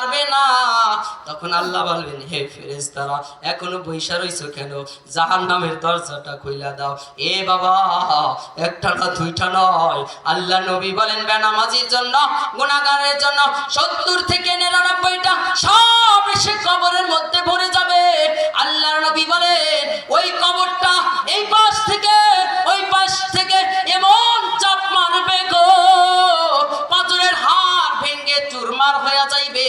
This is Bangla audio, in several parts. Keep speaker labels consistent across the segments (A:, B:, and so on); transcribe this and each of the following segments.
A: পারবে না। তখন আল্লাহ বলবেন, হে ফেরেশতারা, এখনো বইসা রইছো কেন? জাহান্নামের দরজাটা খুইলা দাও। এ বাবা, একটা না দুইটা নয়, আল্লাহ নবী বলেন বেনামাজির জন্য, গুনাহগারের জন্য 70 থেকে 99টা সব এসে কবরের মধ্যে ভরে যাবে। আল্লাহর নবী বলেন ওই কবরটা এই পাশ থেকে ওই পাশ থেকে এমন চাপ মারবে গো, পাথরের হাড় ভেঙে চুরমার হয়ে যাইবে।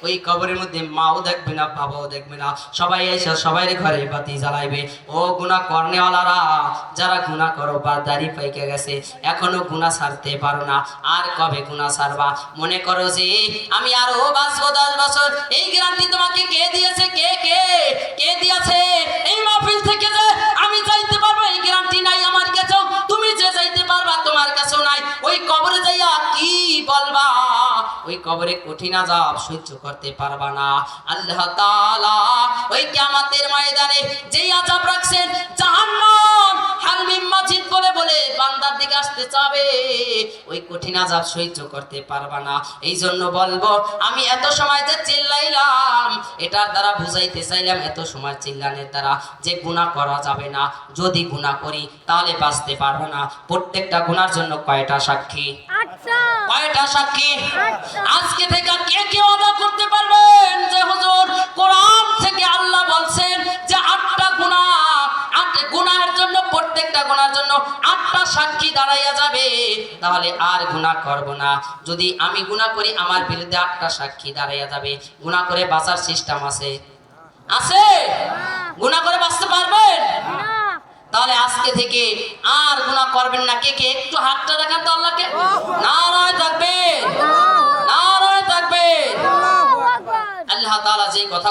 A: ওই কবরের মধ্যে মাও দেখবে না, বাবাও দেখবে না, সবাই এসে সবাই ঘরে বাতি জ্বালাইবে। ও গুনাহ করনেওয়ালারা, যারা গুনাহ করো বা দাড়ি পাইকে গেছে, এখনো গুনাহ ছাড়তে পারো না, আর কবে গুনাহ ছাড়বা? মনে করো যে আমি আরো বাঁচবো 10 বছর, এই গ্যারান্টি তোমাকে কে দিয়েছে? কে দিয়েছে? এই মাহফিল থেকে যে আমি যাইতে পারবো এই গ্যারান্টি নাই আমার কাছে। তুমি যে যাইতে পারবা তোমার কাছে নাই। ওই কবরে যাইয়া কি বলবা? ওই কবরে কঠিন আযাব সহ্য করতে পারবা না। আল্লাহ তাআলা ওই কিয়ামতের ময়দানে যেই আযাব রাখছেন, জাহান্নাম হালমিম মাজিদ বলে বলে বান্দার দিকে আসতে চাবে, ওই কঠিন আযাব সহ্য করতে পারবা না। এই জন্য বলবো, আমি এত সময় যে চিল্লাইলাম, এটার দ্বারা বুঝাইতে চাইলাম, এত সময় চিল্লানের দ্বারা যে গুনাহ করা যাবে না। যদি গুনাহ করি তাহলে বাঁচতে পারবো না। প্রত্যেকটা গুনার জন্য কয়টা সাক্ষী? কয়টা সাক্ষী? আজকে থেকে কে কে ওয়াদা করতে পারবেন যে হুজুর কোরআন থেকে আল্লাহ বলছেন যে 8টা গুনাহ, 8 গুনাহের জন্য, প্রত্যেকটা গুনার জন্য 8টা সাক্ষী দাঁড়াইয়া যাবে, তাহলে আর গুনাহ করব না। যদি আমি গুনাহ করি আমার বিরুদ্ধে 8টা সাক্ষী দাঁড়াইয়া যাবে। গুনাহ করে বাঁচার সিস্টেম আছে? আছে? গুনাহ করে বাঁচতে পারবেন? তাহলে আজকে থেকে আর গুনাহ করবেন না। কে কে একটু হাতটা দেখান তো আল্লাহকে। নারায়ে তাকবীর, নারায়ে তাকবীর। আল্লাহ তাআলা যে কথা